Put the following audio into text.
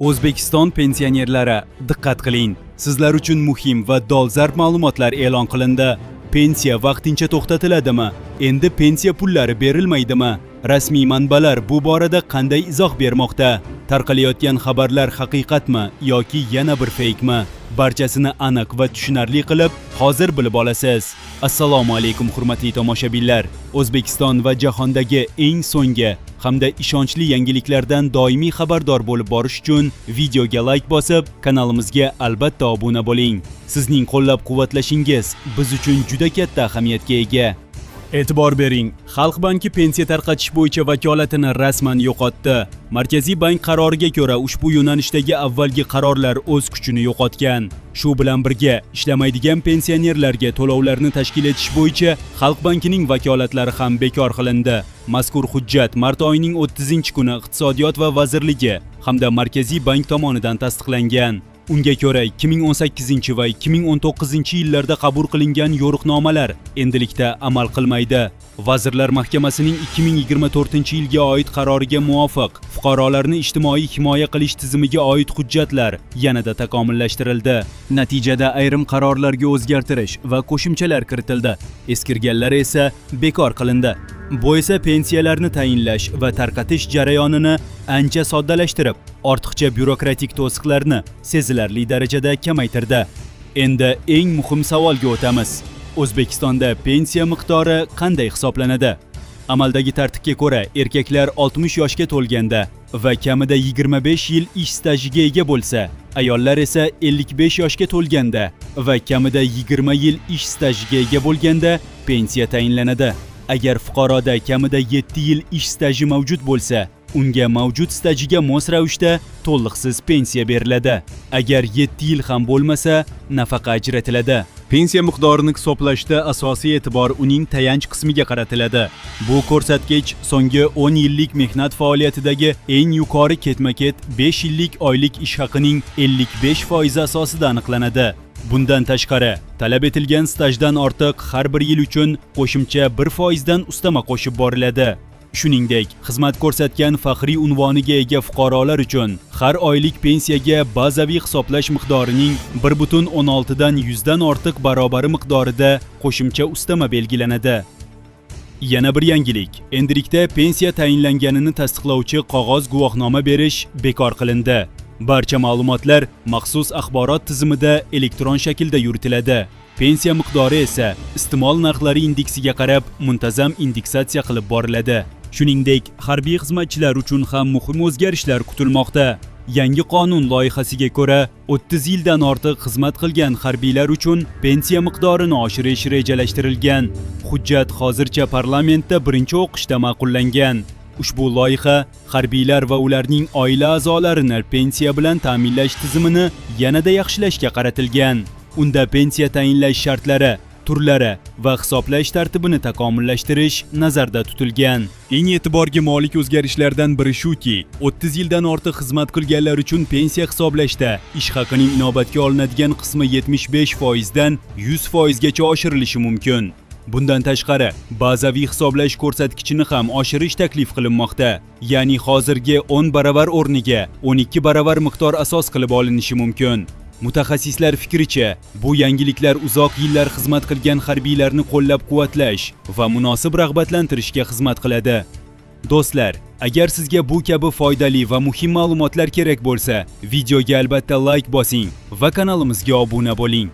O'zbekiston pensionerlari, diqqat qiling. Sizlar uchun muhim va dolzarb ma'lumotlar e'lon qilindi. Pensiya vaqtincha to'xtatiladimi? Endi pensiya pullari berilmaydimi? Rasmiy manbalar bu borada qanday izoh bermoqda? Tarqalayotgan xabarlar haqiqatmi yoki yana bir feykmi? Barchasini aniq va tushunarli qilib hozir bilib olasiz. Assalomu alaykum hurmatli tomoshabinlar. O'zbekiston va jahondagi eng so'nggi hamda ishonchli yangiliklardan doimiy xabardor bo'lib borish uchun videoga like bosib, kanalimizga albatta obuna bo'ling. Sizning qo'llab-quvvatlashingiz biz uchun juda katta ahamiyatga ega. E'tibor bering, Xalq banki pensiya tarqatish bo'yicha vakolatini rasman yo'qotdi. Markaziy bank qaroriga ko'ra ushbu yo'nalishdagi avvalgi qarorlar o'z kuchini yo'qotgan. Shu bilan birga ishlamaydigan pensionerlarga to'lovlarni tashkil etish bo'yicha Xalq bankining vakolatlari ham bekor qilindi. Mazkur hujjat mart oyining 30-kuni Iqtisodiyot va vazirligi hamda Markaziy bank tomonidan tasdiqlangan. Unga ko'ra 2018 va 2019 yillarda qabul qilingan yo'riqnomalar endilikda amal qilmaydi. Vazirlar Mahkamasining 2024-yilga oid qaroriga muvofiq fuqarolarni ijtimoiy himoya qilish tizimiga oid hujjatlar yanada takomillashtirildi. Natijada ayrim qarorlarga o'zgartirish va qo'shimchalar kiritildi. Eskirganlari esa bekor qilindi. Bu esa pensiyalarni tayinlash va tarqatish jarayonini ancha soddalashtirib, ortiqcha byurokratik to'siqlarni sezilarli darajada kamaytirdi. Endi eng muhim savolga o'tamiz. O'zbekistonda pensiya miqdori qanday hisoblanadi? Amaldagi tartibga ko'ra, erkaklar 60 yoshga to'lganda va kamida 25 yil ish stajiga ega bo'lsa, ayollar esa 55 yoshga to'lganda va kamida 20 yil ish stajiga ega bo'lganda pensiya tayinlanadi. Agar fuqaroda kamida 7 yil ish staji mavjud bo'lsa, unga mavjud stajiga mos ravishda to'liqsiz pensiya beriladi. Agar 7 yil ham bo'lmasa, nafaqa ajratiladi. Pensiya miqdorini hisoblashda asosiy e'tibor uning tayanch qismiga qaratiladi. Bu ko'rsatkich so'nggi 10 yillik mehnat faoliyatidagi eng yuqori ketma-ket 5 yillik oylik ish haqining 55% asosida aniqlanadi. Bundan tashqari, talab etilgan stajdan ortiq har bir yil uchun qo'shimcha 1% dan ustama qo'shib boriladi. Shuningdek, xizmat ko'rsatgan faxriy unvoniga ega fuqarolar uchun har oylik pensiyaga bazaviy hisoblash miqdorining 1,16 dan 100 dan ortiq barobari miqdorida qo'shimcha ustama belgilanadi. Yana bir yangilik, endilikda pensiya tayinlanganini tasdiqlovchi qog'oz guvohnoma berish bekor qilindi. Barcha ma'lumotlar maxsus axborot tizimida elektron shaklda yuritiladi. Pensiya miqdori esa iste'mol narxlari indeksiga qarab muntazam indeksatsiya qilib boriladi. Shuningdek, harbiy xizmatchilar uchun ham muhim o'zgarishlar kutilmoqda. Yangi qonun loyihasiga ko'ra, 30 yildan ortiq xizmat qilgan harbiylar uchun pensiya miqdorini oshirish rejalashtirilgan. Hujjat hozircha parlamentda birinchi o'qishda ma'qullangan. Ushbu loyiha harbiylar va ularning oila a'zolarini pensiya bilan ta'minlash tizimini yanada yaxshilashga qaratilgan. Unda pensiya tayinlash shartlari, turlari va hisoblash tartibini takomillashtirish nazarda tutilgan. Eng e'tiborga molik o'zgarishlardan biri shuki, 30 yildan ortiq xizmat qilganlar uchun pensiya hisoblashda ish haqining inobatga olinadigan qismi 75% dan 100% gacha oshirilishi mumkin. Bundan tashqari, bazaviy hisoblash ko'rsatkichini ham oshirish taklif qilinmoqda. Ya'ni hozirgi 10 baravar o'rniga 12 baravar miqdor asos qilib olinishi mumkin. Mutaxassislar fikricha, bu yangiliklar uzoq yillar xizmat qilgan harbiylarni qo'llab-quvvatlash va munosib rag'batlantirishga xizmat qiladi. Do'stlar, agar sizga bu kabi foydali va muhim ma'lumotlar kerak bo'lsa, videoga albatta like bosing va kanalimizga obuna bo'ling.